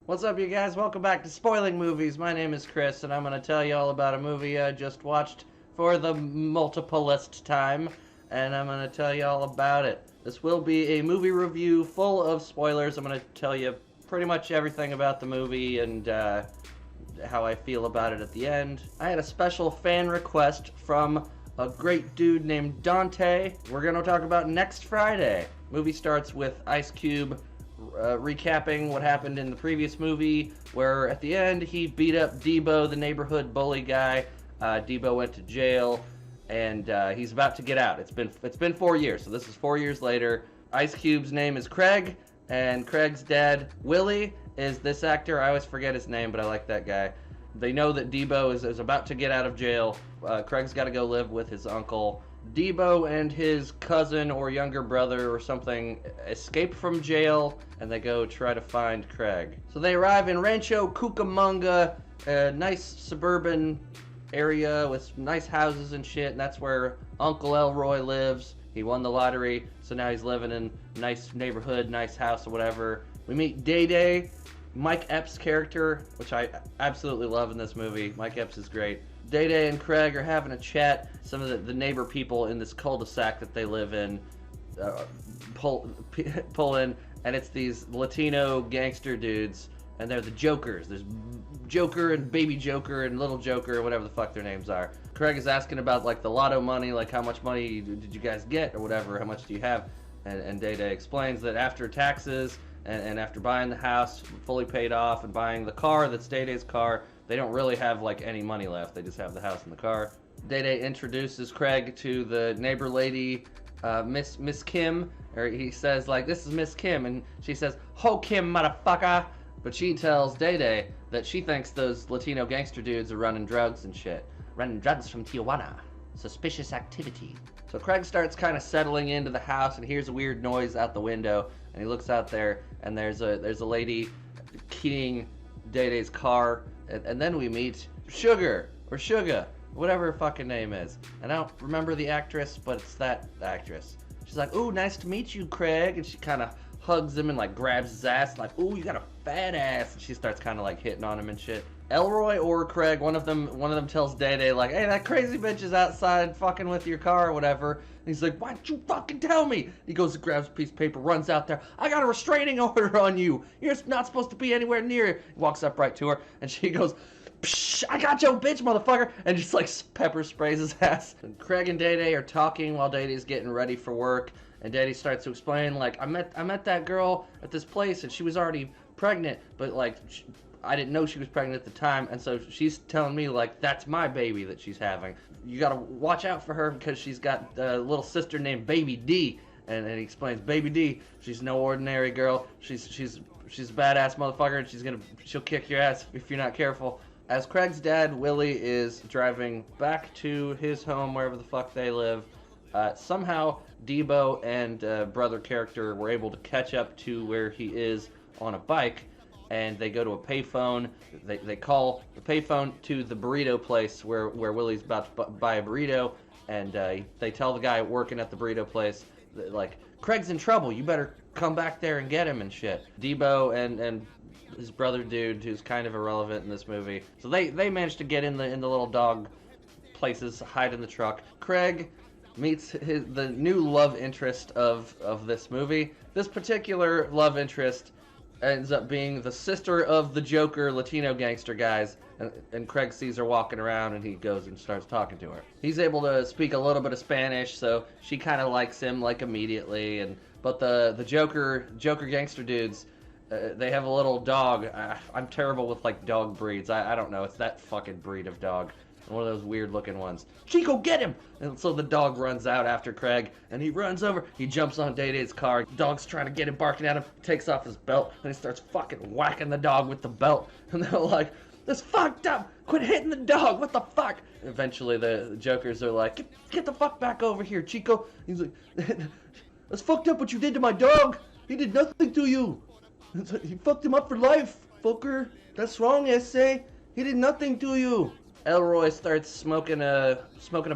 What's up, you guys? Welcome back to Spoiling Movies. My name is Chris, and I'm going to tell you all about a movie I just watched for the multiplest time, and I'm going to tell you all about it. This will be a movie review full of spoilers. I'm going to tell you pretty much everything about the movie and how I feel about it at the end. I had a special fan request from a great dude named Dante. We're going to talk about Next Friday. Movie starts with Ice Cube recapping what happened in the previous movie, where at the end he beat up Debo, the neighborhood bully guy. Debo went to jail, and he's about to get out. It's been 4 years, so this is 4 years later. Ice Cube's name is Craig, and Craig's dad, Willie, is this actor. I always forget his name, but I like that guy. They know that Debo is about to get out of jail. Craig's got to go live with his uncle. Debo and his cousin or younger brother or something escape from jail, and they go try to find Craig. So they arrive in Rancho Cucamonga, a nice suburban area with nice houses and shit, and that's where Uncle Elroy lives. He won the lottery, so now he's living in a nice neighborhood, nice house or whatever. We meet Day Day, Mike Epps' character, which I absolutely love in this movie. Mike Epps is great. Day Day and Craig are having a chat. Some of the neighbor people in this cul-de-sac that they live in pull in, and it's these Latino gangster dudes, and they're the Jokers. There's Joker and Baby Joker and Little Joker, or whatever the fuck their names are. Craig is asking about like the lotto money, like how much money did you guys get or whatever, how much do you have? And Day Day explains that after taxes and after buying the house fully paid off and buying the car that's Day Day's car, they don't really have like any money left. They just have the house and the car. Day Day introduces Craig to the neighbor lady, Miss Kim, or he says like, "This is Miss Kim," and she says, "Ho Kim, motherfucker." But she tells Day Day that she thinks those Latino gangster dudes are running drugs and shit. Running drugs from Tijuana. Suspicious activity. So Craig starts kind of settling into the house and hears a weird noise out the window, and he looks out there and there's a lady keying Day Day's car, and then we meet Sugar, or Suga, whatever her fucking name is. And I don't remember the actress, but it's that actress. She's like, "Ooh, nice to meet you, Craig," and she kind of hugs him and like grabs his ass, like, "Ooh, you got a fat ass," and she starts kind of like hitting on him and shit. Elroy or Craig, one of them tells Day Day like, "Hey, that crazy bitch is outside fucking with your car or whatever." And he's like, "Why'd you fucking tell me?" He goes and grabs a piece of paper, runs out there. "I got a restraining order on you. You're not supposed to be anywhere near her." He walks up right to her, and she goes, "Psh, I got your bitch, motherfucker," and just like pepper sprays his ass. And Craig and Day Day are talking while Day Day's getting ready for work, and Day Day starts to explain like, I met that girl at this place, and she was already pregnant, but like I didn't know she was pregnant at the time, and so she's telling me like that's my baby that she's having. You gotta watch out for her because she's got a little sister named Baby D." And he explains, Baby D, she's no ordinary girl. She's a badass motherfucker, and she'll kick your ass if you're not careful. As Craig's dad, Willie, is driving back to his home, wherever the fuck they live, somehow Debo and brother character were able to catch up to where he is on a bike, and they go to a payphone. They call the payphone to the burrito place where Willie's about to buy a burrito, and they tell the guy working at the burrito place, like, "Craig's in trouble, you better come back there and get him and shit." Debo and his brother dude, who's kind of irrelevant in this movie, so they managed to get in the little dog places, hide in the truck. Craig meets the new love interest of this movie. This particular love interest ends up being the sister of the Joker Latino gangster guys, and Craig sees her walking around, and he goes and starts talking to her. He's able to speak a little bit of Spanish, so she kind of likes him like immediately. But the Joker gangster dudes, they have a little dog. I'm terrible with like dog breeds. I don't know. It's that fucking breed of dog. One of those weird looking ones. "Chico, get him!" And so the dog runs out after Craig, and he runs over. He jumps on Day Day's car. Dog's trying to get him, barking at him. Takes off his belt, and he starts fucking whacking the dog with the belt. And they're like, "That's fucked up! Quit hitting the dog! What the fuck?" Eventually, the Jokers are like, Get the fuck back over here, Chico!" He's like, "That's fucked up what you did to my dog! He did nothing to you! He fucked him up for life, fucker! That's wrong, S.A. He did nothing to you!" Elroy starts smoking a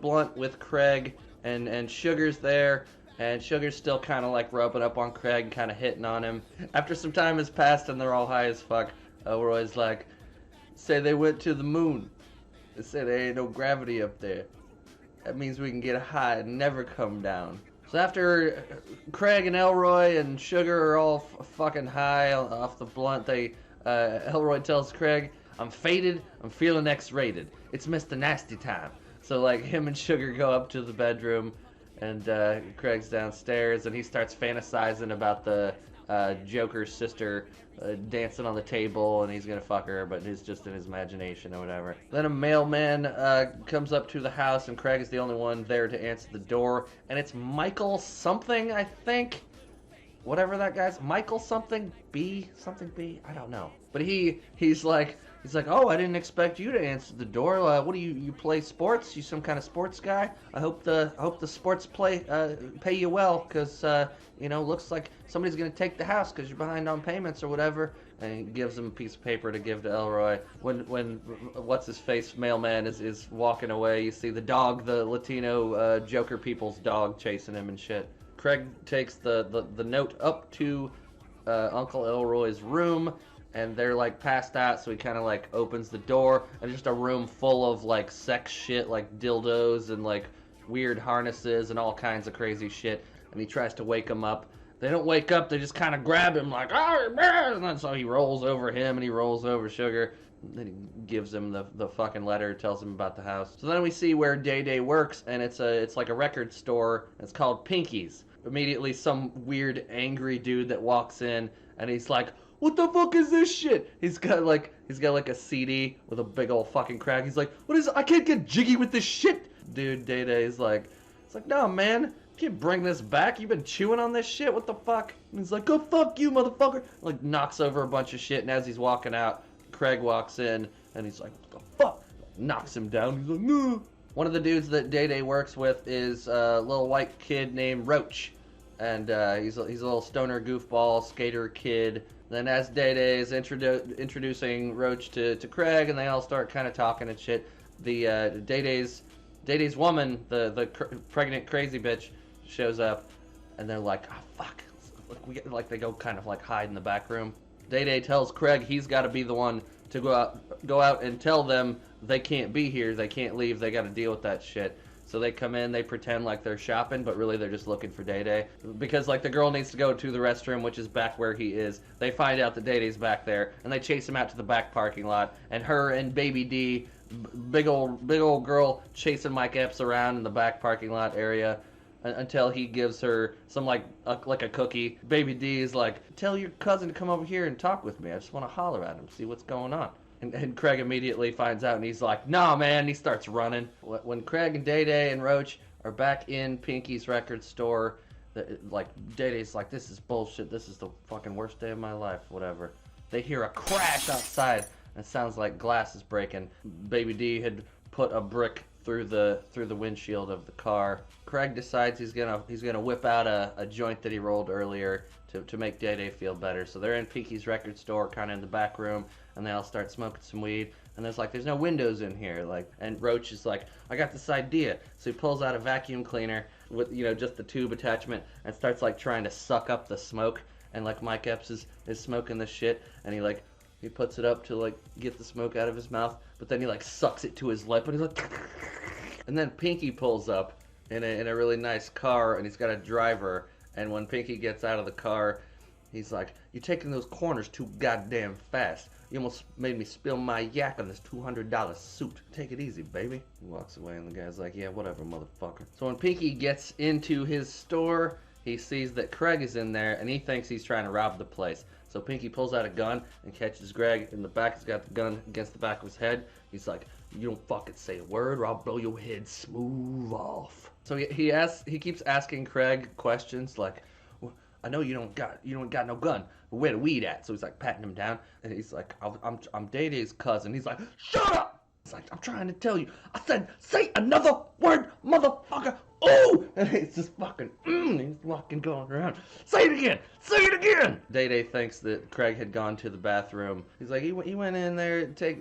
blunt with Craig, and Sugar's there, and Sugar's still kind of like rubbing up on Craig, kind of hitting on him. After some time has passed and they're all high as fuck, Elroy's like, say they went to the moon. They say there ain't no gravity up there. That means we can get high and never come down. So after Craig and Elroy and Sugar are all fucking high off the blunt, Elroy tells Craig, I'm faded, I'm feeling X-rated. It's Mr. Nasty time. So like him and Sugar go up to the bedroom, and Craig's downstairs, and he starts fantasizing about the Joker's sister dancing on the table, and he's gonna fuck her, but it's just in his imagination or whatever. Then a mailman comes up to the house, and Craig is the only one there to answer the door, and it's Michael something, I think. Whatever that guy's, Michael something B, I don't know. But he's like, oh, I didn't expect you to answer the door. What do you play sports? You some kind of sports guy? I hope the sports pay you well, cause looks like somebody's gonna take the house cause you're behind on payments or whatever. And he gives him a piece of paper to give to Elroy. When what's his face mailman is walking away, you see the dog, the Latino Joker people's dog chasing him and shit. Craig takes the note up to Uncle Elroy's room, and they're like passed out, so he kind of like opens the door, and just a room full of like sex shit, like dildos and like weird harnesses and all kinds of crazy shit, and he tries to wake them up. They don't wake up, they just kind of grab him like, oh, man! And so he rolls over him, and he rolls over Sugar. Then he gives him the fucking letter, tells him about the house. So then we see where Day Day works, and it's like a record store. It's called Pinky's. Immediately some weird angry dude that walks in, and he's like, what the fuck is this shit? He's got like a CD with a big old fucking crack. He's like, what is it? I can't get jiggy with this shit. Dude, Day Day's like, it's like, no man, you can't bring this back. You've been chewing on this shit. What the fuck? And he's like, go fuck you, motherfucker. Like knocks over a bunch of shit, and as he's walking out, Craig walks in, and he's like, what the fuck? Knocks him down. He's like, no. One of the dudes that Day Day works with is a little white kid named Roach. And he's a little stoner goofball skater kid. Then as Day Day is introducing Roach to Craig, and they all start kind of talking and shit, the Day Day's woman, the pregnant crazy bitch, shows up, and they're like, oh fuck, they go kind of like hide in the back room. Day Day tells Craig he's got to be the one to go out and tell them they can't be here, they can't leave, they got to deal with that shit. So they come in, they pretend like they're shopping, but really they're just looking for Day Day. Because like the girl needs to go to the restroom, which is back where he is. They find out that Day Day's back there, and they chase him out to the back parking lot. And her and Baby D, big old girl, chasing Mike Epps around in the back parking lot area until he gives her some like a cookie. Baby D is like, tell your cousin to come over here and talk with me. I just want to holler at him, see what's going on. And Craig immediately finds out, and he's like, nah, man, and he starts running. When Craig and Day Day and Roach are back in Pinky's record store, like, Day Day's like, this is bullshit, this is the fucking worst day of my life, whatever. They hear a crash outside, and it sounds like glass is breaking. Baby D had put a brick through the windshield of the car. Craig decides he's gonna whip out a joint that he rolled earlier to make Day Day feel better. So they're in Pinky's record store, kind of in the back room, and they all start smoking some weed. And there's no windows in here, like. And Roach is like, I got this idea. So he pulls out a vacuum cleaner with just the tube attachment and starts like trying to suck up the smoke. And like Mike Epps is smoking this shit, and he puts it up to like get the smoke out of his mouth, but then he like sucks it to his lip, and he's like, and then Pinky pulls up in a really nice car, and he's got a driver. And when Pinky gets out of the car, he's like, you're taking those corners too goddamn fast. You almost made me spill my yak on this $200 suit. Take it easy, baby. He walks away, and the guy's like, yeah, whatever, motherfucker. So when Pinky gets into his store, he sees that Craig is in there, and he thinks he's trying to rob the place. So Pinky pulls out a gun and catches Greg in the back. He's got the gun against the back of his head. He's like, you don't fucking say a word or I'll blow your head smooth off. So he keeps asking Craig questions like, well, I know you don't got no gun, but where the weed at? So he's like patting him down, and he's like, I'm Day Day's cousin. He's like, shut up! He's like, I'm trying to tell you. I said, say another word, motherfucker. Oh! And he's just fucking, he's fucking going around. Say it again! Say it again! Day Day thinks that Craig had gone to the bathroom. He's like, he went in there to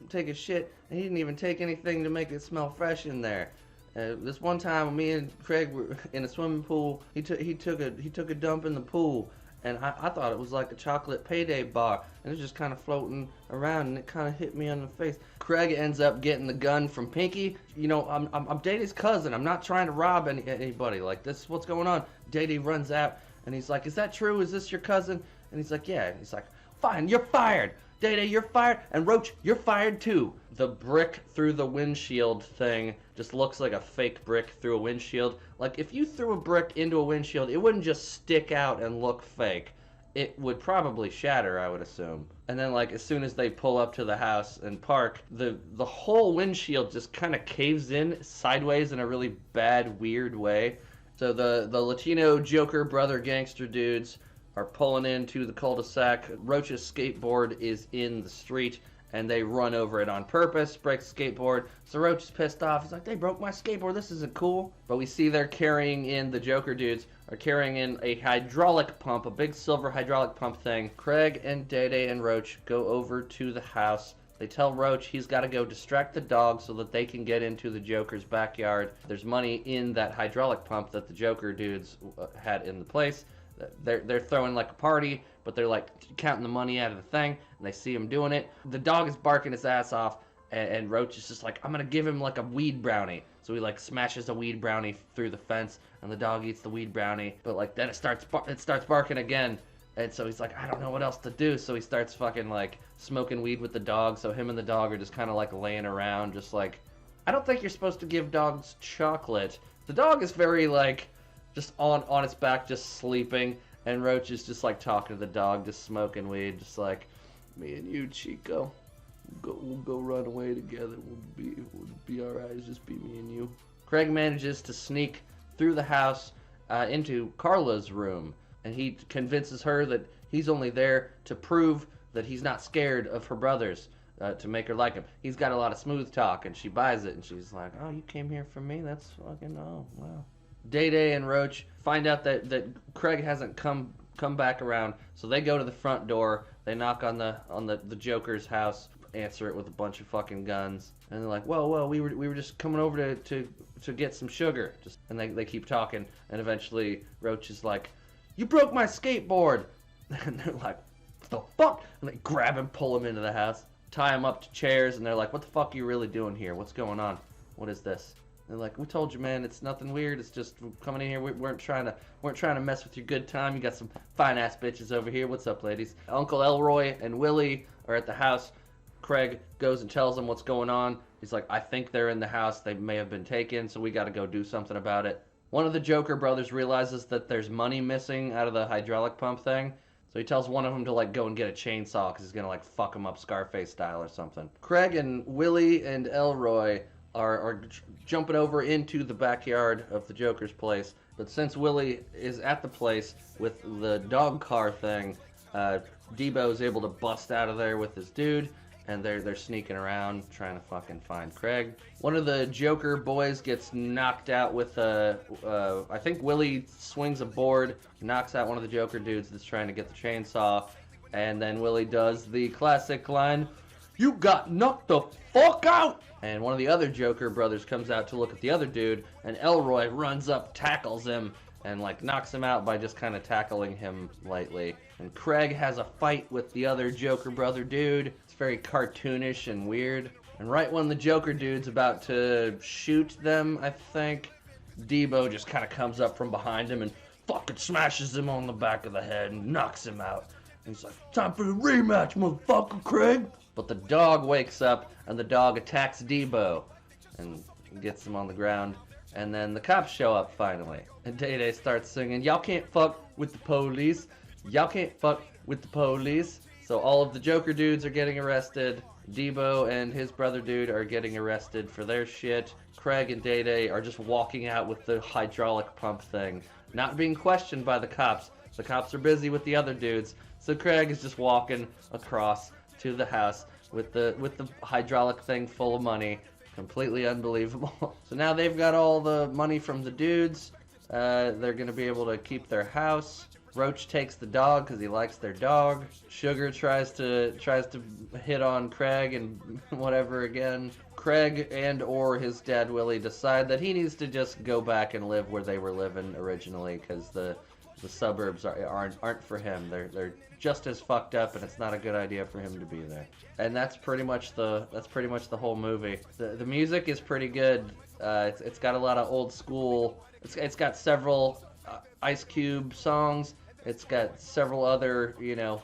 take a shit, and he didn't even take anything to make it smell fresh in there. This one time, me and Craig were in a swimming pool. He took a dump in the pool, and I thought it was like a chocolate payday bar, and it was just kind of floating around, and it kind of hit me on the face. Craig ends up getting the gun from Pinky. You know, I'm Day-Day's cousin. I'm not trying to rob anybody. Like, this is what's going on. Day-Day runs out, and he's like, is that true? Is this your cousin? And he's like, yeah. And he's like, fine, you're fired. Day-Day, you're fired. And Roach, you're fired too. The brick through the windshield thing just looks like a fake brick through a windshield. Like, if you threw a brick into a windshield, it wouldn't just stick out and look fake. It would probably shatter, I would assume. And then, like, as soon as they pull up to the house and park, the whole windshield just kind of caves in sideways in a really bad, weird way. So the Latino Joker brother gangster dudes are pulling into the cul-de-sac. Roach's skateboard is in the street, and they run over it on purpose, break the skateboard. So Roach is pissed off. He's like, they broke my skateboard. This isn't cool. But we see they're carrying in, the Joker dudes are carrying in a hydraulic pump, a big silver hydraulic pump thing. Craig and Day-Day and Roach go over to the house. They tell Roach he's got to go distract the dog so that they can get into the Joker's backyard. There's money in that hydraulic pump that the Joker dudes had in the place. They're throwing like a party, but they're like counting the money out of the thing, and they see him doing it. The dog is barking his ass off, and Roach is just like, I'm gonna give him like a weed brownie. So he like smashes a weed brownie through the fence, and the dog eats the weed brownie. But like then it starts barking again, and so he's like, I don't know what else to do. So he starts fucking like smoking weed with the dog. So him and the dog are just kind of like laying around, just like, I don't think you're supposed to give dogs chocolate. The dog is very like just on its back, just sleeping, and Roach is just like talking to the dog, just smoking weed, just like, me and you, Chico, we'll go run away together. We'll be all right. It's just be me and you. Craig manages to sneak through the house into Carla's room, and he convinces her that he's only there to prove that he's not scared of her brothers, to make her like him. He's got a lot of smooth talk, and she buys it, and she's like, oh, you came here for me? That's fucking, oh, wow. Day-Day and Roach find out that Craig hasn't come back around, so they go to the front door. They knock on the Joker's house, answer it with a bunch of fucking guns, and they're like, whoa, we were just coming over to get some sugar. And they keep talking, and eventually Roach is like, you broke my skateboard, and they're like, what the fuck? And they grab him, pull him into the house, tie him up to chairs, and they're like, what the fuck are you really doing here? What's going on? What is this? They're like, we told you, man, it's nothing weird. It's just coming in here. We weren't trying to mess with your good time. You got some fine ass bitches over here. What's up, ladies? Uncle Elroy and Willie are at the house. Craig goes and tells them what's going on. He's like, I think they're in the house. They may have been taken, so we got to go do something about it. One of the Joker brothers realizes that there's money missing out of the hydraulic pump thing. So he tells one of them to like go and get a chainsaw because he's gonna like fuck him up Scarface style or something. Craig and Willie and Elroy are jumping over into the backyard of the Joker's place. But since Willie is at the place with the dog car thing, Debo is able to bust out of there with his dude, and they're sneaking around trying to fucking find Craig. One of the Joker boys gets knocked out with I think Willie swings a board, knocks out one of the Joker dudes that's trying to get the chainsaw, and then Willie does the classic line, you got knocked the fuck out! And one of the other Joker brothers comes out to look at the other dude, and Elroy runs up, tackles him, and like knocks him out by just kind of tackling him lightly. And Craig has a fight with the other Joker brother dude. It's very cartoonish and weird. And right when the Joker dude's about to shoot them, I think, Debo just kind of comes up from behind him and fucking smashes him on the back of the head and knocks him out. And he's like, time for the rematch, motherfucker, Craig! But the dog wakes up, and the dog attacks Debo and gets him on the ground. And then the cops show up finally. And Day-Day starts singing, y'all can't fuck with the police. Y'all can't fuck with the police. So all of the Joker dudes are getting arrested. Debo and his brother dude are getting arrested for their shit. Craig and Day-Day are just walking out with the hydraulic pump thing, not being questioned by the cops. The cops are busy with the other dudes. So Craig is just walking across to the house with the hydraulic thing full of money. Completely unbelievable. So now they've got all the money from the dudes. They're gonna be able to keep their house. Roach takes the dog because he likes their dog. Sugar tries to hit on Craig and whatever again. Craig and or his dad Willie decide that he needs to just go back and live where they were living originally because the the suburbs aren't for him. They're just as fucked up, and it's not a good idea for him to be there. And that's pretty much the whole movie. The music is pretty good. It's got a lot of old school. It's got several Ice Cube songs. It's got several other, you know,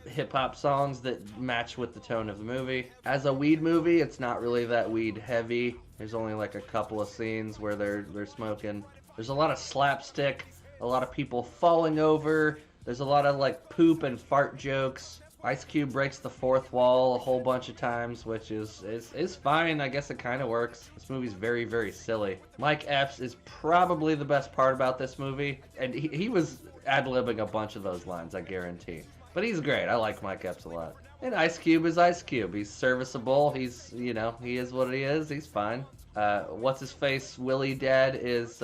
hip-hop songs that match with the tone of the movie. As a weed movie, it's not really that weed heavy. There's only like a couple of scenes where they're smoking. There's a lot of slapstick, a lot of people falling over. There's a lot of like poop and fart jokes. Ice Cube breaks the fourth wall a whole bunch of times, which is fine. I guess it kind of works. This movie's very, very silly. Mike Epps is probably the best part about this movie, and he was ad-libbing a bunch of those lines, I guarantee. But he's great. I like Mike Epps a lot. And Ice Cube is Ice Cube. He's serviceable. He's, you know, he is what he is. He's fine. What's-his-face, Willie Dad, is,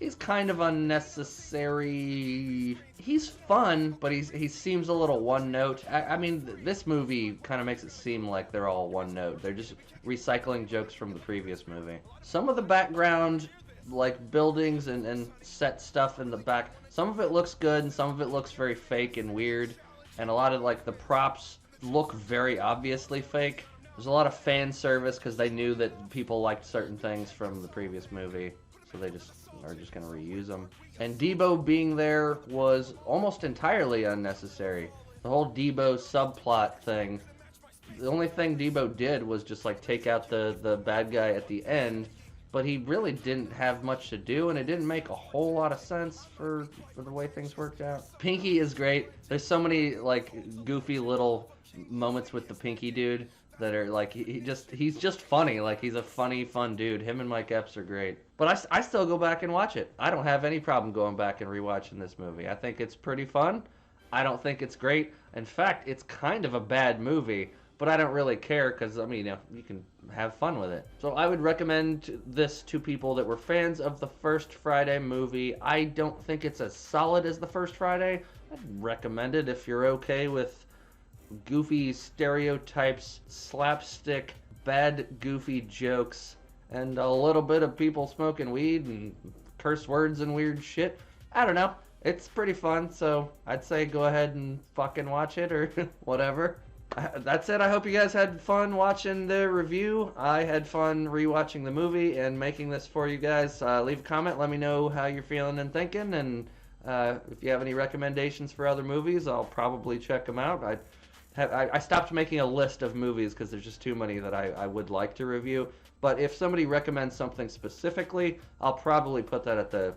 he's kind of unnecessary. He's fun, but he seems a little one-note. I mean, this movie kind of makes it seem like they're all one-note. They're just recycling jokes from the previous movie. Some of the background, like buildings and set stuff in the back, some of it looks good and some of it looks very fake and weird, and a lot of like the props look very obviously fake. There's a lot of fan service because they knew that people liked certain things from the previous movie, so they just are just gonna reuse them. And Debo being there was almost entirely unnecessary. The whole Debo subplot thing, the only thing Debo did was just like take out the bad guy at the end, but he really didn't have much to do, and it didn't make a whole lot of sense for the way things worked out. Pinky is great. There's so many like goofy little moments with the Pinky dude that are like he's just funny. Like he's a funny, fun dude. Him and Mike Epps are great. But I still go back and watch it. I don't have any problem going back and rewatching this movie. I think it's pretty fun. I don't think it's great. In fact, it's kind of a bad movie. But I don't really care because, I mean, you know, you can have fun with it. So I would recommend this to people that were fans of the first Friday movie. I don't think it's as solid as the first Friday. I'd recommend it if you're okay with goofy stereotypes, slapstick, bad goofy jokes, and a little bit of people smoking weed and curse words and weird shit. I don't know. It's pretty fun, so I'd say go ahead and fucking watch it or whatever. That's it. I hope you guys had fun watching the review. I had fun rewatching the movie and making this for you guys. Leave a comment. Let me know how you're feeling and thinking. And if you have any recommendations for other movies, I'll probably check them out. I stopped making a list of movies because there's just too many that I would like to review. But if somebody recommends something specifically, I'll probably put that at the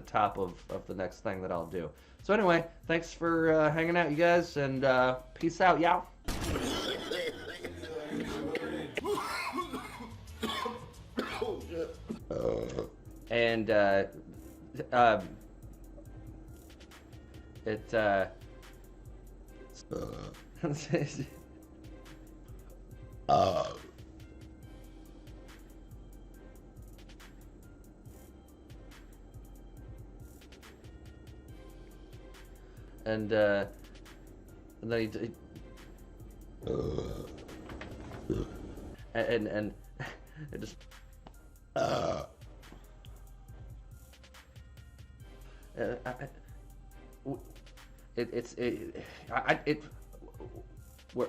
top of the next thing that I'll do. So anyway, thanks for hanging out, you guys, and peace out, y'all. And and then he and it just we're